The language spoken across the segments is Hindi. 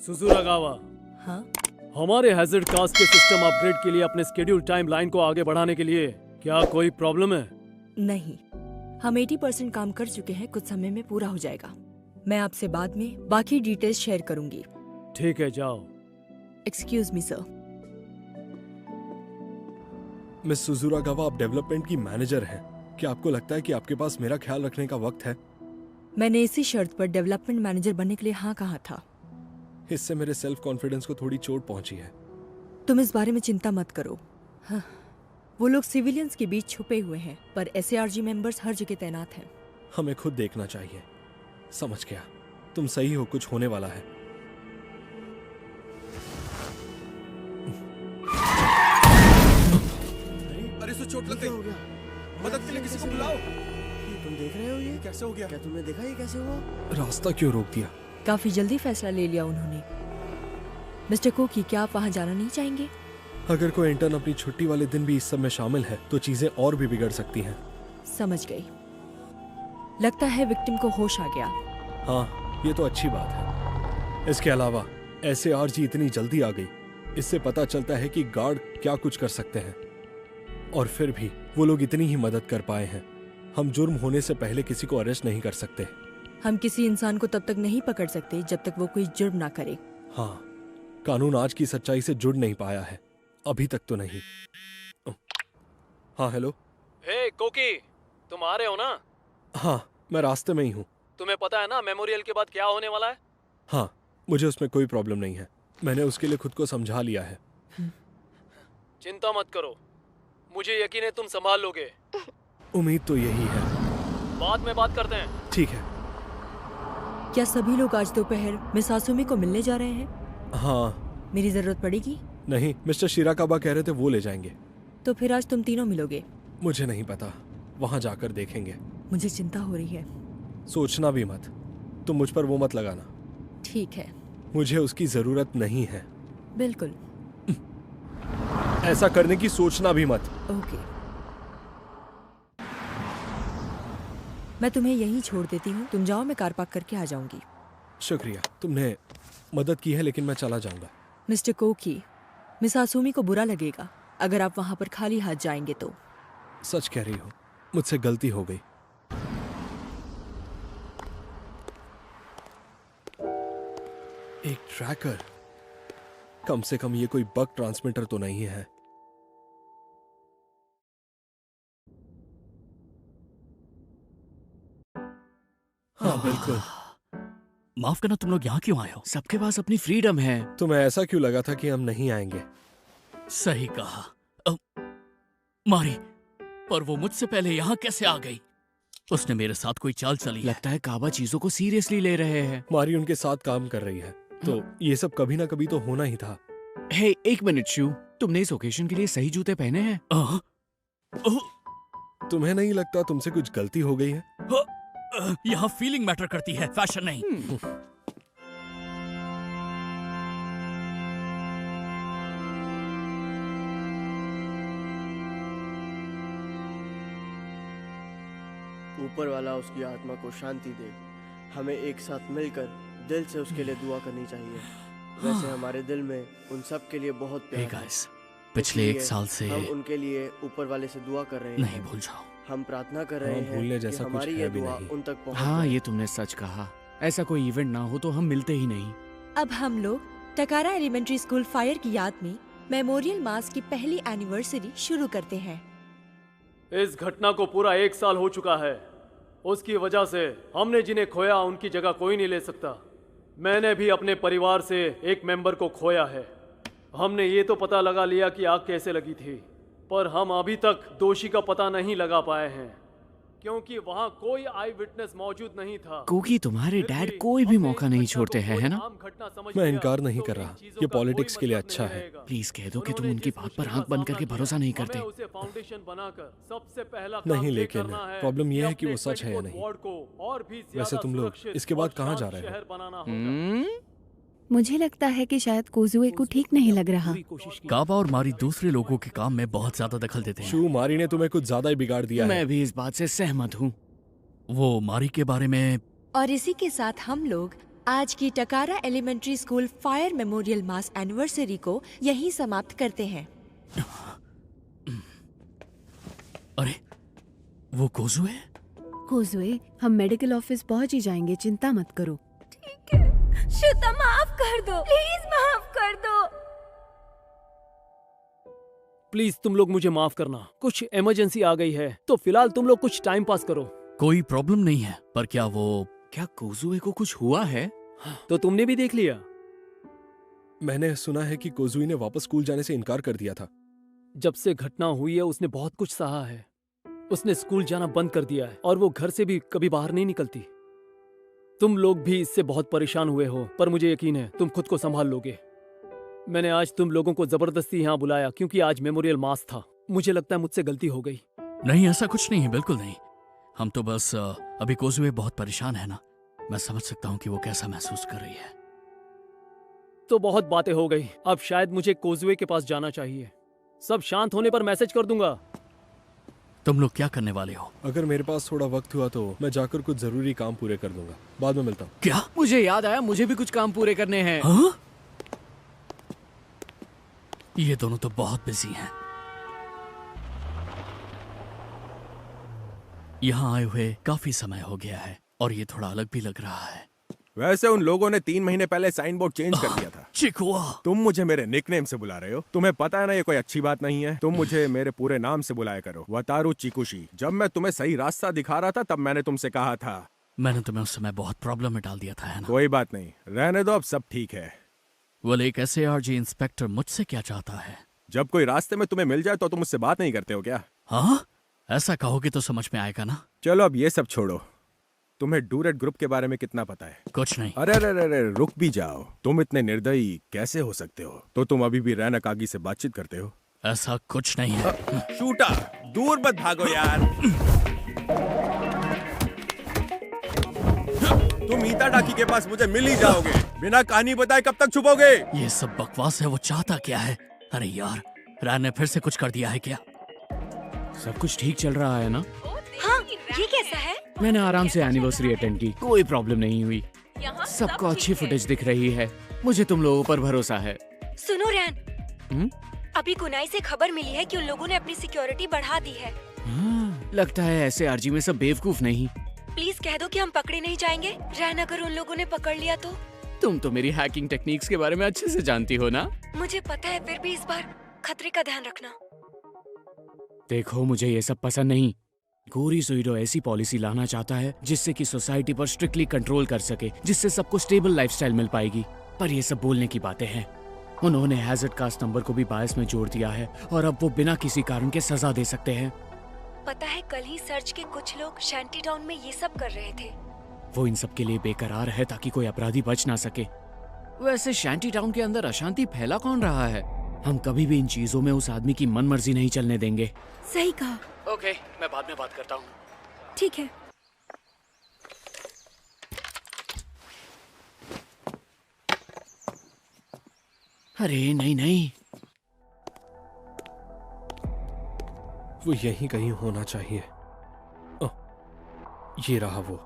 सुजुरागावा, हाँ? हमारे हैजर्ड कास्ट के सिस्टम अपग्रेड के लिए अपने स्केड्यूल टाइम लाइन को आगे बढ़ाने के लिए क्या कोई प्रॉब्लम है? नहीं, हम 80% काम कर चुके हैं, कुछ समय में पूरा हो जाएगा। मैं आपसे बाद में बाकी डिटेल्स शेयर करूंगी। ठीक है, जाओ। Excuse me sir. मिस सुजुरागावा, आप डेवलपमेंट की मैनेजर हैं। क्या आपको लगता है कि आपके पास मेरा ख्याल रखने का वक्त है? मैंने इसी शर्त पर डेवलपमेंट मैनेजर बनने के लिए हाँ कहा था। इससे मेरे सेल्फ कॉन्फिडेंस को थोड़ी चोट पहुंची है। तुम इस बारे में चिंता मत करो। हाँ, वो लोग सिविलियंस के बीच छुपे हुए हैं, पर SARG मेंबर्स हर जगह तैनात हैं। हमें खुद देखना चाहिए। समझ गया, तुम सही हो, कुछ होने वाला है। अरे सो चोट लग गई। हो गया? मदद के लिए किसी को बुलाओ। तुम देख रहे हो ये कैसे हो गया? क्या तुमने देखा ये कैसे हुआ? रास्ता क्यों रोक दिया? काफी जल्दी फैसला ले लिया उन्होंने। मिस्टर कोकी, क्या आप वहाँ जाना नहीं चाहेंगे? अगर कोई इंटर्न अपनी छुट्टी वाले दिन भी इस सब में शामिल है तो चीजें और भी बिगड़ सकती हैं। समझ गई। लगता है विक्टिम को होश आ गया। हाँ, ये तो अच्छी बात है। इसके अलावा SARG इतनी जल्दी आ गई, इससे पता चलता है कि गार्ड क्या कुछ कर सकते हैं। और फिर भी वो लोग इतनी ही मदद कर पाए हैं। हम जुर्म होने से पहले किसी को अरेस्ट नहीं कर सकते। हम किसी इंसान को तब तक नहीं पकड़ सकते जब तक वो कोई जुर्म ना करे। हाँ, कानून आज की सच्चाई से जुड़ नहीं पाया है, अभी तक तो नहीं। हाँ, हेलो। हे कोकी, तुम आ रहे हो ना? हाँ, मैं रास्ते में ही हूँ। तुम्हें पता है ना मेमोरियल के बाद क्या होने वाला है? हाँ, मुझे उसमें कोई प्रॉब्लम नहीं है। मैंने उसके लिए खुद को समझा लिया है। चिंता मत करो, मुझे यकीन है तुम संभाल लोगे। उम्मीद तो यही है। बाद में बात करते हैं। ठीक है। क्या सभी लोग आज दोपहर मिस आसुमी को मिलने जा रहे हैं? हाँ। मेरी जरूरत पड़ेगी? नहीं, मिस्टर शिराकाबा कह रहे थे वो ले जाएंगे। तो फिर आज तुम तीनों मिलोगे? मुझे नहीं पता, वहां जाकर देखेंगे। मुझे चिंता हो रही है। सोचना भी मत, तुम मुझ पर वो मत लगाना। ठीक है। मुझे उसकी जरूरत नहीं है। बिल्कुल। ऐसा करने की सोचना भी मत। ओके। मैं तुम्हें यहीं छोड़ देती हूँ, तुम जाओ, मैं कार पार्क करके आ जाऊंगी। शुक्रिया, तुमने मदद की है, लेकिन मैं चला जाऊंगा। मिस्टर कोकी, मिस आसुमी को बुरा लगेगा अगर आप वहां पर खाली हाथ जाएंगे तो। सच कह रही हो, मुझसे गलती हो गई। एक ट्रैकर, कम से कम ये कोई बग ट्रांसमीटर तो नहीं है। हाँ, बिल्कुल। माफ करना, तुम लोग यहाँ क्यों आए हो? सबके पास अपनी फ्रीडम है। तुम्हें ऐसा क्यों लगा था कि हम नहीं आएंगे? सही कहा। मारी, पर वो मुझसे पहले यहाँ कैसे आ गई? उसने मेरे साथ कोई चाल चली है। लगता है काबा चीजों को सीरियसली ले रहे हैं। मारी उनके साथ काम कर रही है, तो ये सब कभी ना कभी तो होना ही था। हे, एक मिनट शू, तुमने इस ओकेशन के लिए सही जूते पहने हैं? तुम्हें नहीं लगता तुमसे कुछ गलती हो गई है? यहाँ फीलिंग मैटर करती है, फैशन नहीं। ऊपर वाला उसकी आत्मा को शांति दे। हमें एक साथ मिलकर दिल से उसके लिए दुआ करनी चाहिए। वैसे हमारे दिल में उन सब के लिए बहुत प्यार है। गाइस, पिछले एक साल से हम उनके लिए ऊपर वाले से दुआ कर रहे हैं। नहीं भूल जाओ। हम प्रार्थना कर रहे हाँ, हैं भूलने कि जैसा कुछ हमारी है ये भी दुआ नहीं। उन तक पहुंच हाँ, जाए। ये तुमने सच कहा। ऐसा कोई इवेंट ना हो तो हम मिलते ही नहीं। अब हम लोग टकारा एलिमेंट्री स्कूल फायर की याद में मेमोरियल मास की पहली एनिवर्सरी शुरू करते हैं। इस घटना को पूरा 1 साल हो चुका है। उसकी वजह से हमने जिन्हें खोया उनकी जगह कोई नहीं ले सकता। मैंने भी अपने परिवार से एक मेंबर को खोया है। हमने ये तो पता लगा लिया कि आग कैसे लगी थी, पर हम अभी तक दोषी का पता नहीं लगा पाए हैं, क्योंकि वहाँ कोई आई विटनेस मौजूद नहीं था। कोकी, तुम्हारे फिर डैड भी कोई भी हमने मौका इस नहीं घटना छोड़ते को हैं, कोई है ना? आम घटना समझ मैं लिया, इनकार नहीं तो कर इन रहा। चीजों ये का कोई पॉलिटिक्स के लिए मतलब अच्छा नहीं है। रहेगा। प्लीज कह दो कि तुम उन्होंने उनकी जिस बात पर मुश्किल आंख का बंद करके सामना भरोसा किया, नहीं करते। हमें उसे फाउंडेशन बनाकर सबसे पहला नहीं, काम ये लेकिन करना है प्रॉब्लम ये है कि वो अपने सच है या 24 नहीं। वार्ड को और भी वैसे ज्यादा तुम लोग सुरक्षित इसके बाद और कहाँ जा शांत रहे हो? शहर बनाना होगा। मुझे लगता है कि शायद कोजुए को ठीक नहीं लग रहा। काबा और मारी दूसरे लोगों के काम में बहुत ज्यादा दखल देते हैं। शू, मारी ने तुम्हें कुछ ज्यादा ही बिगाड़ दिया है। मैं भी इस बात से सहमत हूँ। वो मारी के बारे में और इसी के साथ हम लोग आज की टकारा एलिमेंट्री स्कूल फायर मेमोरियल मास एनिवर्सरी को यहीं समाप्त करते हैं। अरे वो कोजुए? कोजुए, हम मेडिकल ऑफिस पहुंच ही जाएंगे, चिंता मत करो। ठीक है श्वेता, माफ कर दो, प्लीज माफ कर दो। प्लीज तुम लोग मुझे माफ करना, कुछ इमरजेंसी आ गई है, तो फिलहाल तुम लोग कुछ टाइम पास करो। कोई प्रॉब्लम नहीं है, पर क्या कोजुए को कुछ हुआ है? तो तुमने भी देख लिया? मैंने सुना है कि कोजुई ने वापस स्कूल जाने से इनकार कर दिया था। जब से घटना हुई है उसने बहुत कुछ सहा है। उसने स्कूल जाना बंद कर दिया है और वो घर से भी कभी बाहर नहीं निकलती। तुम लोग भी इससे बहुत परेशान हुए हो, पर मुझे यकीन है तुम खुद को संभाल लोगे। मैंने आज तुम लोगों को जबरदस्ती यहाँ बुलाया क्योंकि आज मेमोरियल मास था। मुझे लगता है मुझसे गलती हो गई। नहीं, ऐसा कुछ नहीं है, बिल्कुल नहीं। हम तो बस अभी कोजुए बहुत परेशान है ना, मैं समझ सकता हूँ कि वो कैसा महसूस कर रही है। तो बहुत बातें हो गई, अब शायद मुझे कोजुए के पास जाना चाहिए। सब शांत होने पर मैसेज कर दूंगा। तुम लोग क्या करने वाले हो? अगर मेरे पास थोड़ा वक्त हुआ तो मैं जाकर कुछ जरूरी काम पूरे कर दूंगा। बाद में मिलता हूँ। क्या? मुझे याद आया, मुझे भी कुछ काम पूरे करने हैं। हाँ? ये दोनों तो बहुत बिजी हैं। यहाँ आए हुए काफी समय हो गया है और ये थोड़ा अलग भी लग रहा है। वैसे उन लोगों ने 3 महीने पहले साइन बोर्ड चेंज कर दिया था। चिकुआ, तुम मुझे मेरे निकनेम से बुला रहे हो? तुम्हें पता है ना ये कोई अच्छी बात नहीं है। तुम मुझे मेरे पूरे नाम से बुलाया करो, वतारू चिकुशी। जब मैं तुम्हें सही रास्ता दिखा रहा था तब मैंने तुमसे कहा था। मैंने तुम्हें उस समय बहुत प्रॉब्लम में डाल दिया था, है ना? कोई बात नहीं, रहने दो, अब सब ठीक है। well, एक SARG इंस्पेक्टर मुझसे क्या चाहता है? जब कोई रास्ते में तुम्हें मिल जाए तो तुम मुझसे बात नहीं करते हो क्या? हाँ, ऐसा कहोगे तो समझ में आएगा ना। चलो अब ये सब छोड़ो, तुम्हें डूरेट ग्रुप के बारे में कितना पता है? कुछ नहीं। अरे अरे अरे अरे, रुक भी जाओ। तुम इतने निर्दयी कैसे हो सकते हो? तो तुम अभी भी रैना कागी से बातचीत करते हो? ऐसा कुछ नहीं है। शूटा, दूर मत भागो यार। तुम ईता डाकी के पास मुझे मिल ही जाओगे। बिना कहानी बताए कब तक छुपोगे? ये सब बकवास है, वो चाहता क्या है? अरे यार, रैन ने फिर से कुछ कर दिया है क्या? सब कुछ ठीक चल रहा है ना? हाँ, ये कैसा है? मैंने आराम से एनिवर्सरी अटेंड की, कोई प्रॉब्लम नहीं हुई। सबको अच्छी फुटेज दिख रही है। मुझे तुम लोगों पर भरोसा है। सुनो रैन, अभी कुनाई से खबर मिली है कि उन लोगों ने अपनी सिक्योरिटी बढ़ा दी है। लगता है SARG में सब बेवकूफ नहीं। प्लीज कह दो कि हम पकड़े नहीं जाएंगे। रैन, अगर उन लोगों ने पकड़ लिया तो? तुम तो मेरी हैकिंग टेक्निक्स के बारे में अच्छे से जानती हो ना? मुझे पता है, फिर भी इस बार खतरे का ध्यान रखना। देखो, मुझे ये सब पसंद नहीं। गोरी सुइडो ऐसी पॉलिसी लाना चाहता है जिससे कि सोसाइटी पर स्ट्रिक्टली कंट्रोल कर सके, जिससे सबको स्टेबल लाइफस्टाइल मिल पाएगी। पर ये सब बोलने की बातें हैं। उन्होंने हैजर्ड कास्ट नंबर को भी बायस में जोड़ दिया है और अब वो बिना किसी कारण के सजा दे सकते हैं। पता है, कल ही सर्च के कुछ लोग शैंटी टाउन में ये सब कर रहे थे। वो इन सब के लिए बेकरार है ताकि कोई अपराधी बच ना सके। वैसे शैंटी टाउन के अंदर अशांति फैला कौन रहा है? हम कभी भी इन चीजों में उस आदमी की मन मर्जी नहीं चलने देंगे। सही कहा। ओके, मैं बाद में बात करता हूँ। ठीक है। अरे नहीं नहीं, वो यहीं कहीं होना चाहिए। ये रहा वो,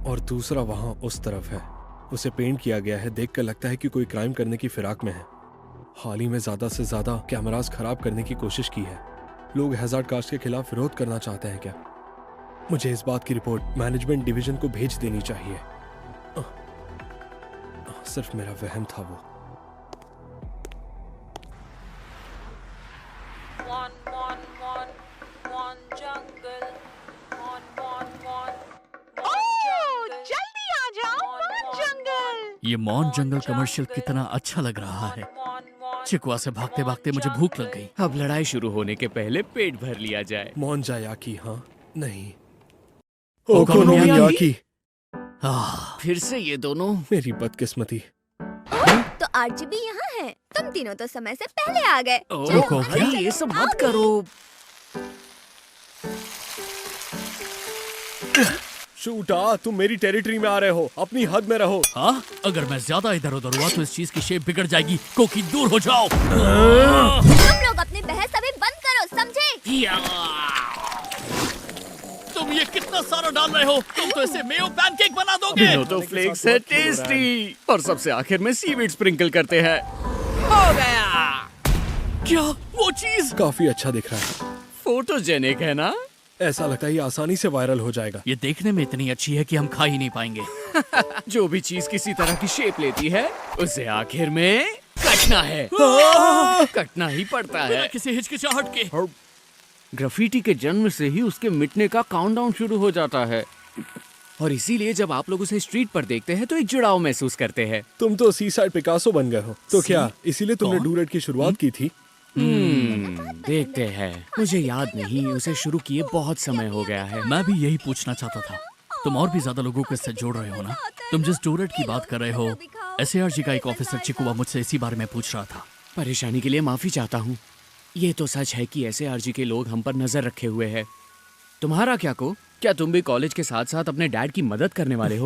और दूसरा वहां उस तरफ है। उसे पेंट किया गया है, देखकर लगता है कि कोई क्राइम करने की फिराक में है। हाल ही में ज्यादा से ज्यादा कैमरास खराब करने की कोशिश की है। लोग हैजार्ड कास्ट के खिलाफ विरोध करना चाहते हैं क्या? मुझे इस बात की रिपोर्ट मैनेजमेंट डिवीजन को भेज देनी चाहिए। सिर्फ मेरा वहम था वो। जल्दी आ जाओ, जंगल। ये मॉन जंगल कमर्शियल कितना अच्छा लग रहा है। चिकुआ से भागते भागते मुझे भूख लग गई। अब लड़ाई शुरू होने के पहले पेट भर लिया जाए। मोनजायाकी, हाँ नहीं, ओकोनोमियाकी। फिर से ये दोनों। मेरी बदकिस्मती। तो RGB यहाँ है। तुम तीनों तो समय से पहले आ गए। ओह भाई, ये सब मत करो। शूटा, तुम मेरी टेरिटरी में आ रहे हो, अपनी हद में रहो। हाँ, अगर मैं ज्यादा इधर उधर हुआ तो इस चीज की शेप बिगड़ जाएगी। कोकी, दूर हो जाओ। तुम लोग अपनी बहस अभी बंद करो, समझे? तुम ये कितना इतना सारा डाल रहे हो? तुम तो इसे मेयो पैनकेक बना दोगे। तो फ्लेक्स है टेस्टी, और सबसे आखिर में सीवीड स्प्रिंकल करते हैं। हो गया। क्या वो चीज? काफी अच्छा दिख रहा है। फोटोजेनिक है ना? ऐसा लगता है ये आसानी से वायरल हो जाएगा। ये देखने में इतनी अच्छी है कि हम खा ही नहीं पाएंगे। जो भी चीज किसी तरह की शेप लेती है उसे आखिर में कटना है। कटना ही पड़ता बिना है। किसी हिचकिचाहट के। ग्राफिटी के जन्म से ही उसके मिटने का काउंटडाउन शुरू हो जाता है, और इसीलिए जब आप लोग उसे स्ट्रीट पर देखते हैं तो एक जुड़ाव महसूस करते हैं। तुम तो सीसाइड पिकासो बन गए हो। तो क्या इसीलिए तुमने कौन? डूरेट की शुरुआत की थी? देखते हैं। मुझे याद नहीं, उसे शुरू किए बहुत समय हो गया है। मैं भी यही पूछना चाहता था। तुम और भी ज्यादा लोगों को इससे जोड़ रहे हो ना? तुम जिस डोरेट की बात कर रहे हो, एसएआरजी का एक ऑफिसर चिकुआ मुझसे इसी बारे में पूछ रहा था। परेशानी के लिए माफी चाहता हूँ। ये तो सच है कि एसएआरजी के लोग हम पर नजर रखे हुए हैं। तुम्हारा क्या को? क्या तुम भी कॉलेज के साथ साथ अपने डैड की मदद करने वाले हो?